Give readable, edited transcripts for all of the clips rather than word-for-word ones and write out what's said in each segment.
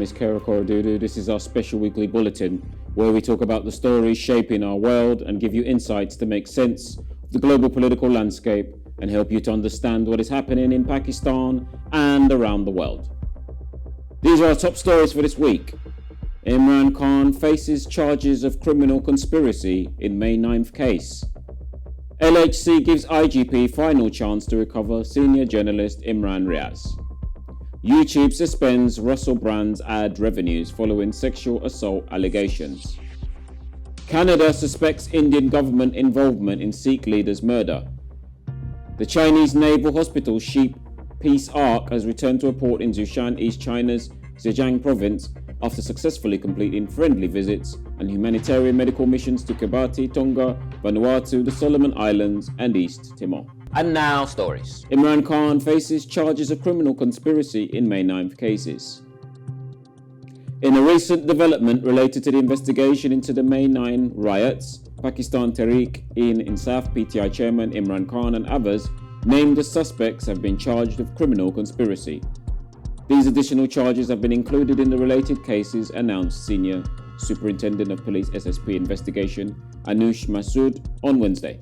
is Kara Korodudu. This is our special weekly bulletin where we talk about the stories shaping our world and give you insights to make sense of the global political landscape and help you to understand what is happening in Pakistan and around the world. These are our top stories for this week. Imran Khan faces charges of criminal conspiracy in May 9th case. LHC gives IGP final chance to recover senior journalist Imran Riaz. YouTube suspends Russel brand's ad revenues following sexual assault allegations. Canada suspects Indian government involvement in Sikh leader's murder. The Chinese Naval Hospital ship Peace Ark has returned to a port in Zhoushan, East China's Zhejiang province after successfully completing friendly visits and humanitarian medical missions to Kiribati, Tonga, Vanuatu, the Solomon Islands and East Timor. And now stories. Imran Khan faces charges of criminal conspiracy in May 9th cases. In a recent development related to the investigation into the May 9 riots, Pakistan Tehreek-e-Insaf PTI chairman Imran Khan and others named as suspects have been charged with criminal conspiracy. These additional charges have been included in the related cases, announced Senior Superintendent of Police SSP investigation Anush Masood on Wednesday.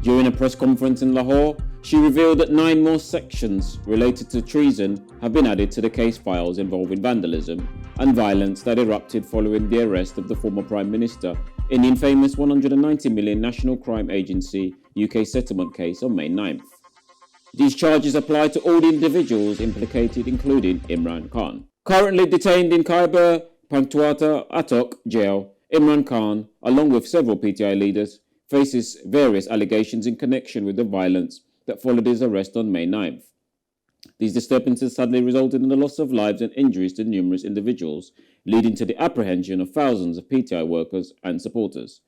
During a press conference in Lahore, she revealed that 9 more sections related to treason have been added to the case files involving vandalism and violence that erupted following the arrest of the former Prime Minister in the infamous 190 million National Crime Agency UK settlement case on May 9th. These charges apply to all the individuals implicated, including Imran Khan. Currently detained in Khyber Pakhtunkhwa Attock jail, Imran Khan, along with several PTI leaders, faces various allegations in connection with the violence that followed his arrest on May 9th. These disturbances sadly resulted in the loss of lives and injuries to numerous individuals, leading to the apprehension of thousands of PTI workers and supporters.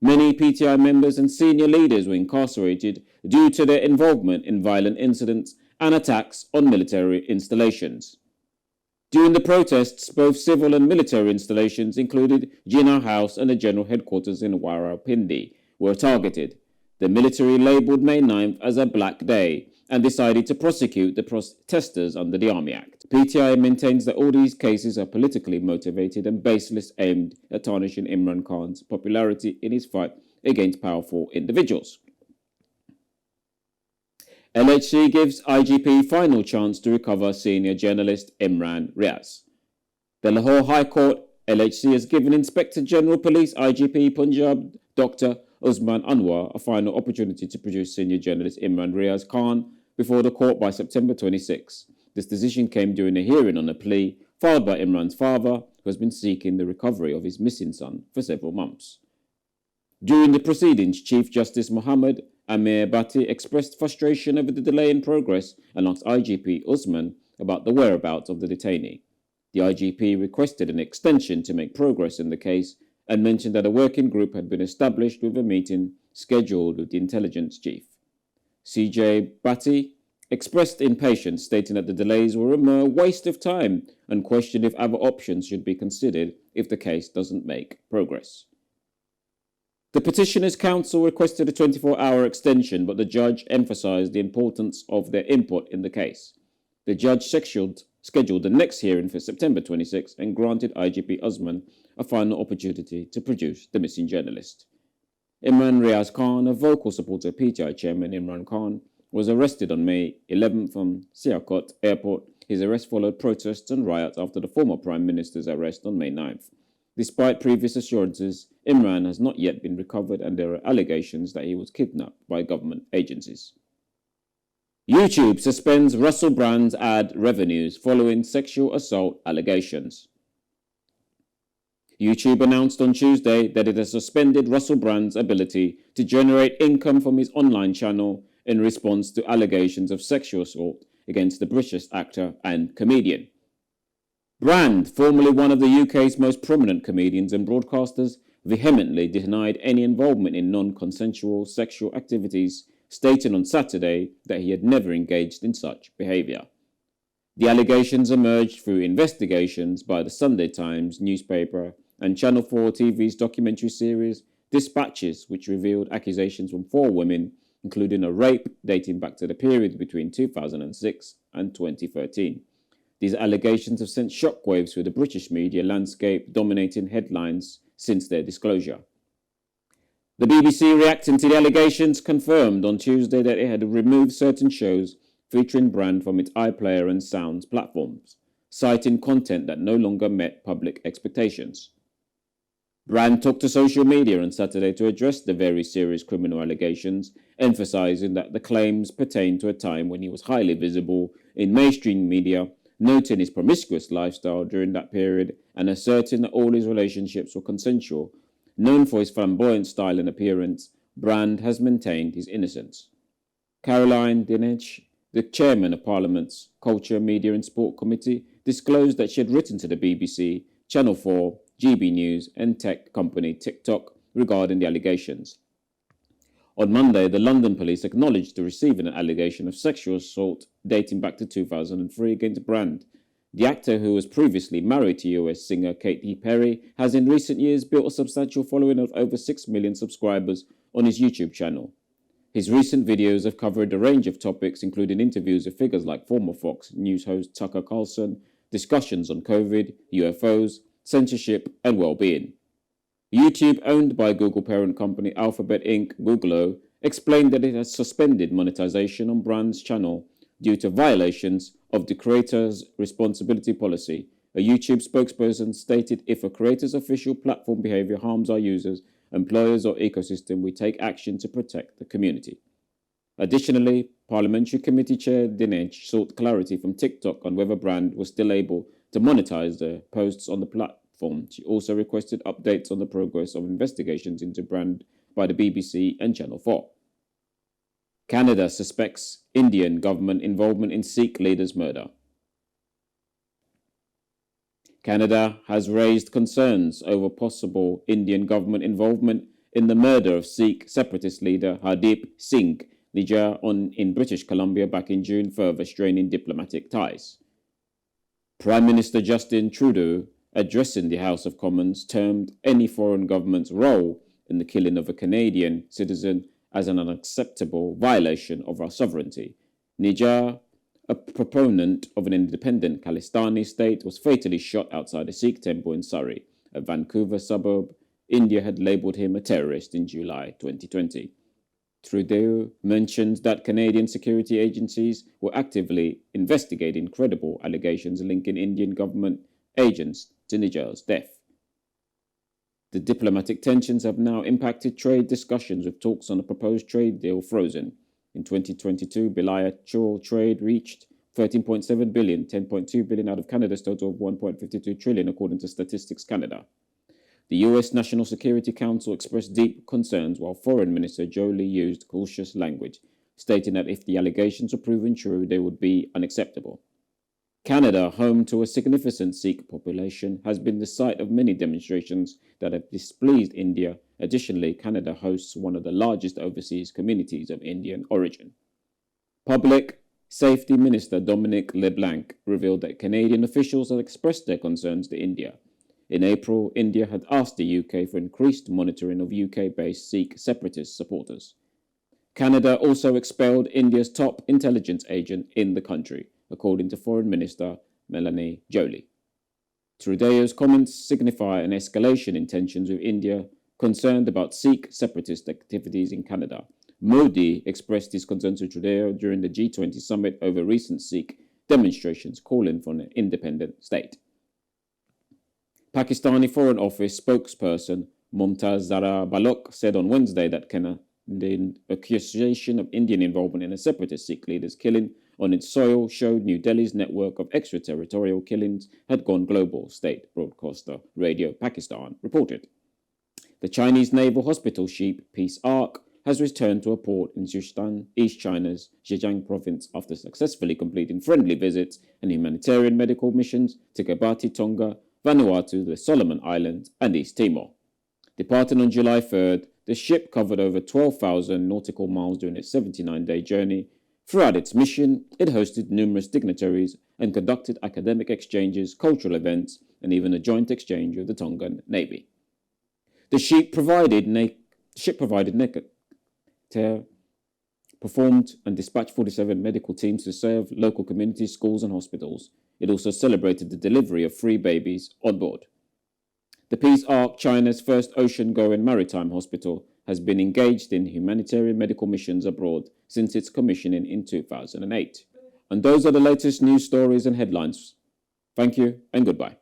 Many PTI members and senior leaders were incarcerated due to their involvement in violent incidents and attacks on military installations. During the protests, both civil and military installations, including Jinnah House and the general headquarters in Rawalpindi, were targeted. The military labelled May 9th as a black day and decided to prosecute the protesters under the Army Act. PTI maintains that all these cases are politically motivated and baseless, aimed at tarnishing Imran Khan's popularity in his fight against powerful individuals. LHC gives IGP final chance to recover senior journalist Imran Riaz. The Lahore High Court LHC has given Inspector General Police IGP Punjab Dr. Usman Anwar a final opportunity to produce senior journalist Imran Riaz Khan before the court by September 26. This decision came during a hearing on a plea filed by Imran's father, who has been seeking the recovery of his missing son for several months. During the proceedings, Chief Justice Muhammad Amir Bhatti expressed frustration over the delay in progress and asked IGP Usman about the whereabouts of the detainee. The IGP requested an extension to make progress in the case and mentioned that a working group had been established with a meeting scheduled with the intelligence chief. CJ Bhatti expressed impatience, stating that the delays were a mere waste of time and questioned if other options should be considered if the case doesn't make progress. The petitioner's counsel requested a 24-hour extension, but the judge emphasized the importance of their input in the case. The judge scheduled the next hearing for September 26 and granted IGP Usman a final opportunity to produce the missing journalist. Imran Riaz Khan, a vocal supporter of PTI chairman Imran Khan, was arrested on May 11 from Sialkot airport. His arrest followed protests and riots after the former Prime Minister's arrest on May 9th. Despite previous assurances, Imran has not yet been recovered and there are allegations that he was kidnapped by government agencies. YouTube suspends Russel brand's ad revenues following sexual assault allegations. YouTube announced on Tuesday that it has suspended Russel brand's ability to generate income from his online channel in response to allegations of sexual assault against the British actor and comedian. Brand, formerly one of the UK's most prominent comedians and broadcasters, vehemently denied any involvement in non-consensual sexual activities, stating on Saturday that he had never engaged in such behaviour. The allegations emerged through investigations by the Sunday Times newspaper and Channel 4 TV's documentary series Dispatches, which revealed accusations from 4 women, including a rape dating back to the period between 2006 and 2013. These allegations have sent shockwaves through the British media landscape, dominating headlines since their disclosure. The BBC, reacting to the allegations, confirmed on Tuesday that it had removed certain shows featuring Brand from its iPlayer and Sounds platforms, citing content that no longer met public expectations. Brand took to social media on Saturday to address the very serious criminal allegations, emphasizing that the claims pertain to a time when he was highly visible in mainstream media, noting his promiscuous lifestyle during that period and asserting that all his relationships were consensual. Known for his flamboyant style and appearance, Brand has maintained his innocence. Caroline Dinenage, the chairman of Parliament's Culture, Media and Sport Committee, disclosed that she had written to the BBC, Channel 4, GB News and tech company TikTok regarding the allegations. On Monday, the London police acknowledged to receiving an allegation of sexual assault dating back to 2003 against Brand. The actor, who was previously married to US singer Katy Perry, has in recent years built a substantial following of over 6 million subscribers on his YouTube channel. His recent videos have covered a range of topics, including interviews with figures like former Fox News host Tucker Carlson, discussions on COVID, UFOs, censorship, and well-being. YouTube, owned by Google parent company Alphabet Inc., Google, explained that it has suspended monetization on Brand's channel due to violations of the creator's responsibility policy. A YouTube spokesperson stated, if a creator's official platform behavior harms our users, employers, or ecosystem, we take action to protect the community. Additionally, Parliamentary Committee Chair Dinesh sought clarity from TikTok on whether Brand was still able to monetize the posts on the platform. She also requested updates on the progress of investigations into Brand by the BBC and Channel 4. Canada suspects Indian government involvement in Sikh leader's murder. Canada has raised concerns over possible Indian government involvement in the murder of Sikh separatist leader Hardeep Singh Nijjar in British Columbia back in June, further straining diplomatic ties. Prime Minister Justin Trudeau, addressing the House of Commons, termed any foreign government's role in the killing of a Canadian citizen as an unacceptable violation of our sovereignty. Nijjar, a proponent of an independent Pakistani state, was fatally shot outside a Sikh temple in Surrey, a Vancouver suburb. India had labelled him a terrorist in July 2020. Trudeau mentioned that Canadian security agencies were actively investigating credible allegations linking Indian government agents to Nijjar's death. The diplomatic tensions have now impacted trade discussions, with talks on a proposed trade deal frozen. In 2022, bilateral trade reached $13.7 billion, $10.2 billion out of Canada's total of $1.52 trillion, according to Statistics Canada. The U.S. National Security Council expressed deep concerns, while Foreign Minister Jolie used cautious language, stating that if the allegations were proven true, they would be unacceptable. Canada, home to a significant Sikh population, has been the site of many demonstrations that have displeased India. Additionally, Canada hosts one of the largest overseas communities of Indian origin. Public Safety Minister Dominic LeBlanc revealed that Canadian officials had expressed their concerns to India. In April, India had asked the UK for increased monitoring of UK-based Sikh separatist supporters. Canada also expelled India's top intelligence agent in the country, according to Foreign Minister Melanie Joly. Trudeau's comments signify an escalation in tensions with India, concerned about Sikh separatist activities in Canada. Modi expressed his concerns to Trudeau during the G20 summit over recent Sikh demonstrations calling for an independent state. Pakistani Foreign Office spokesperson Mumtaz Zara Balok said on Wednesday that the accusation of Indian involvement in a separatist Sikh leader's killing on its soil showed New Delhi's network of extraterritorial killings had gone global, state broadcaster Radio Pakistan reported. The Chinese naval hospital ship Peace Ark has returned to a port in Xushan, East China's Zhejiang province, after successfully completing friendly visits and humanitarian medical missions to Kiribati, Tonga, Vanuatu, the Solomon Islands, and East Timor. Departing on July 3rd, the ship covered over 12,000 nautical miles during its 79-day journey. Throughout its mission, it hosted numerous dignitaries and conducted academic exchanges, cultural events, and even a joint exchange with the Tongan Navy. The ship performed and dispatched 47 medical teams to serve local communities, schools, and hospitals. It also celebrated the delivery of 3 babies on board. The Peace Ark, China's first ocean-going maritime hospital, has been engaged in humanitarian medical missions abroad since its commissioning in 2008. And those are the latest news stories and headlines. Thank you and goodbye.